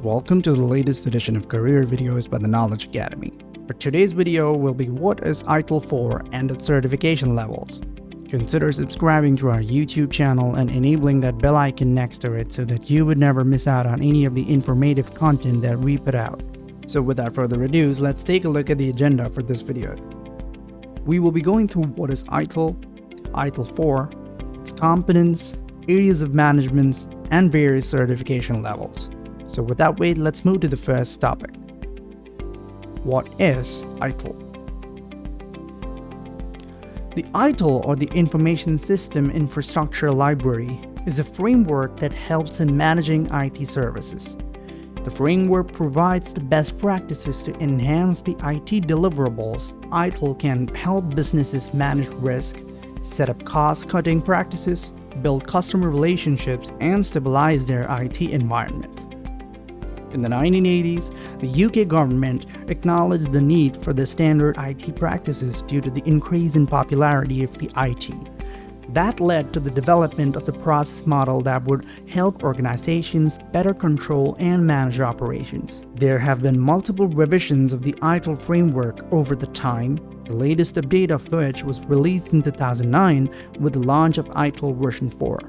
Welcome to the latest edition of career videos by the Knowledge Academy. For today's video will be what is ITIL 4 and its certification levels. Consider subscribing to our YouTube channel and enabling that bell icon next to it so that you would never miss out on any of the informative content that we put out. So without further ado, let's take a look at the agenda for this video. We will be going through what is ITIL, ITIL 4, its competence, areas of management, and various certification levels. So without wait, let's move to the first topic. What is ITIL? The ITIL, or the Information System Infrastructure Library, is a framework that helps in managing IT services. The framework provides the best practices to enhance the IT deliverables. ITIL can help businesses manage risk, set up cost-cutting practices, build customer relationships, and stabilize their IT environment. In the 1980s, the UK government acknowledged the need for the standard IT practices due to the increase in popularity of the IT. That led to the development of the process model that would help organizations better control and manage operations. There have been multiple revisions of the ITIL framework over the time, the latest update of which was released in 2009 with the launch of ITIL version 4.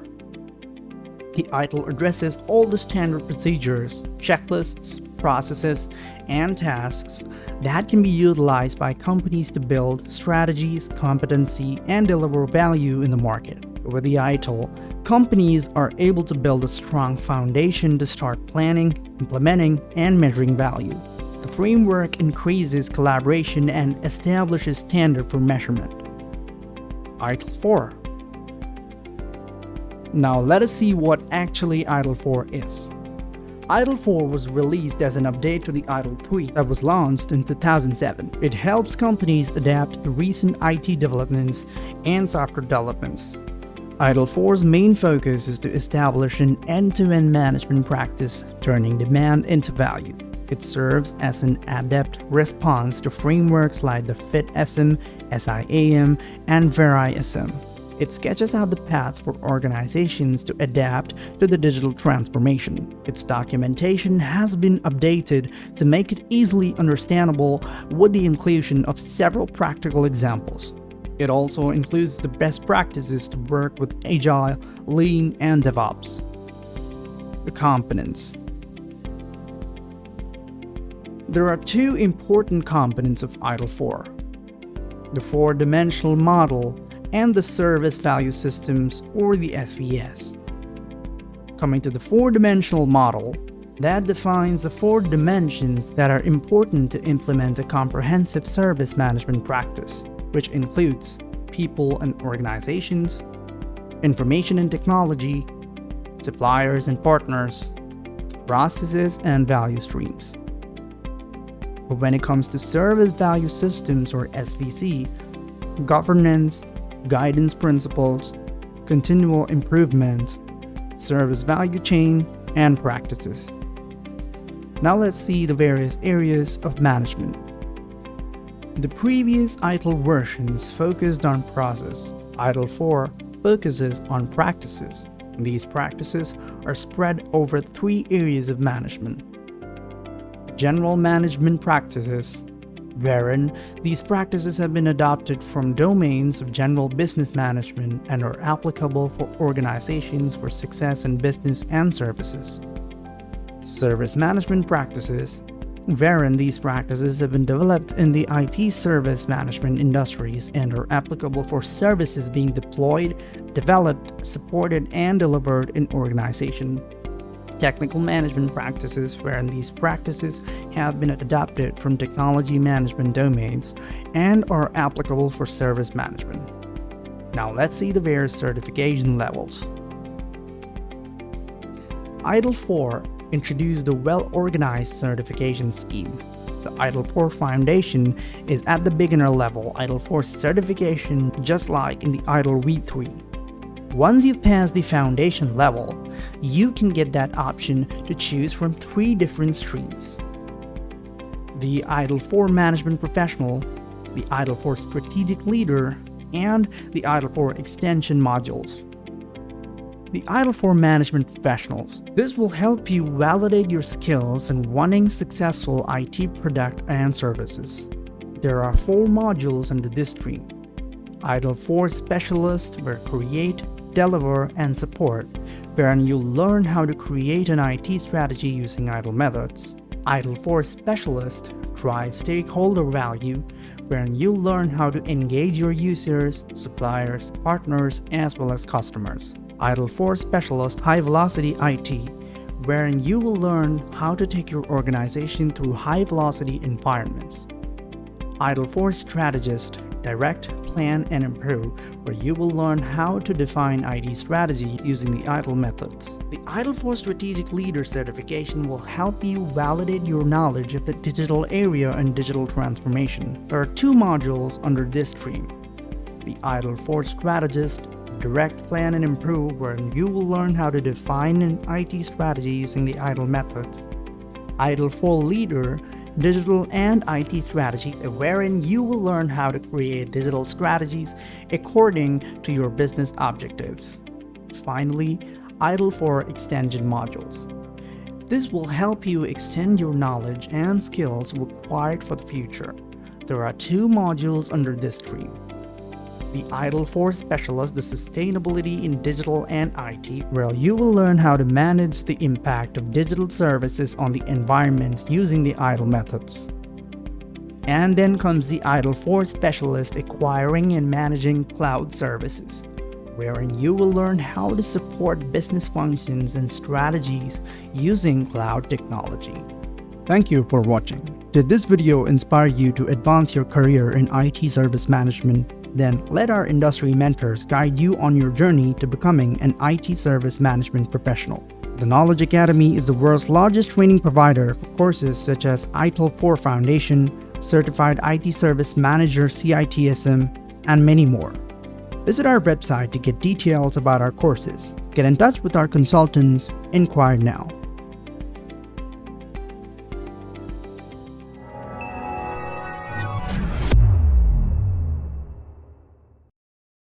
The ITIL addresses all the standard procedures, checklists, processes, and tasks that can be utilized by companies to build strategies, competency, and deliver value in the market. With the ITIL, companies are able to build a strong foundation to start planning, implementing, and measuring value. The framework increases collaboration and establishes standard for measurement. ITIL 4. Now let us see what actually ITIL 4 is. ITIL 4 was released as an update to the ITIL 3 that was launched in 2007. It helps companies adapt to recent IT developments and software developments. ITIL 4's main focus is to establish an end-to-end management practice, turning demand into value. It serves as an adept response to frameworks like the FIT-SM, SIAM, and VERI-SM. It sketches out the path for organizations to adapt to the digital transformation. Its documentation has been updated to make it easily understandable with the inclusion of several practical examples. It also includes the best practices to work with Agile, Lean, and DevOps. The Competence. There are two important components of ITIL 4. The four-dimensional model and the Service Value Systems, or the SVS. Coming to the four-dimensional model, that defines the four dimensions that are important to implement a comprehensive service management practice, which includes people and organizations, information and technology, suppliers and partners, processes and value streams. But when it comes to Service Value Systems, or SVC, governance, guidance principles, continual improvement, service value chain, and practices. Now let's see the various areas of management. The previous ITIL versions focused on process. ITIL 4 focuses on practices. These practices are spread over three areas of management. General management practices, wherein these practices have been adopted from domains of general business management and are applicable for organizations for success in business and services. Service management practices, wherein these practices have been developed in the IT service management industries and are applicable for services being deployed, developed, supported, and delivered in organization. Technical management practices, wherein these practices have been adopted from technology management domains and are applicable for service management. Now let's see the various certification levels. ITIL 4 introduced a well-organized certification scheme. The ITIL 4 Foundation is at the beginner level ITIL 4 certification, just like in the ITIL V3. Once you've passed the foundation level, you can get that option to choose from three different streams. The ITIL 4 Management Professional, the ITIL 4 Strategic Leader, and the ITIL 4 Extension modules. The ITIL for Management Professionals. This will help you validate your skills in running successful IT product and services. There are 4 modules under this stream. ITIL for Specialist, where create, deliver, and support, wherein you learn how to create an IT strategy using ITIL methods. ITIL for Specialist, drive stakeholder value, wherein you learn how to engage your users, suppliers, partners, as well as customers. ITIL for Specialist, high velocity IT, wherein you will learn how to take your organization through high velocity environments. ITIL for Strategist, direct, plan, and improve, where you will learn how to define IT strategy using the ITIL methods. The ITIL for Strategic Leader certification will help you validate your knowledge of the digital area and digital transformation. There are 2 modules under this stream. The ITIL for Strategist, direct, plan, and improve, where you will learn how to define an IT strategy using the ITIL methods. ITIL for Leader, digital and IT strategy, wherein you will learn how to create digital strategies according to your business objectives. Finally, ITIL for Extension modules. This will help you extend your knowledge and skills required for the future. There are 2 modules under this stream. The ITIL for Specialist, the Sustainability in Digital and IT, where you will learn how to manage the impact of digital services on the environment using the ITIL methods. And then comes the ITIL for Specialist, Acquiring and Managing Cloud Services, wherein you will learn how to support business functions and strategies using cloud technology. Thank you for watching. Did this video inspire you to advance your career in IT service management? Then let our industry mentors guide you on your journey to becoming an IT service management professional. The Knowledge Academy is the world's largest training provider for courses such as ITIL for Foundation, Certified IT Service Manager CITSM, and many more. Visit our website to get details about our courses. Get in touch with our consultants. Inquire now.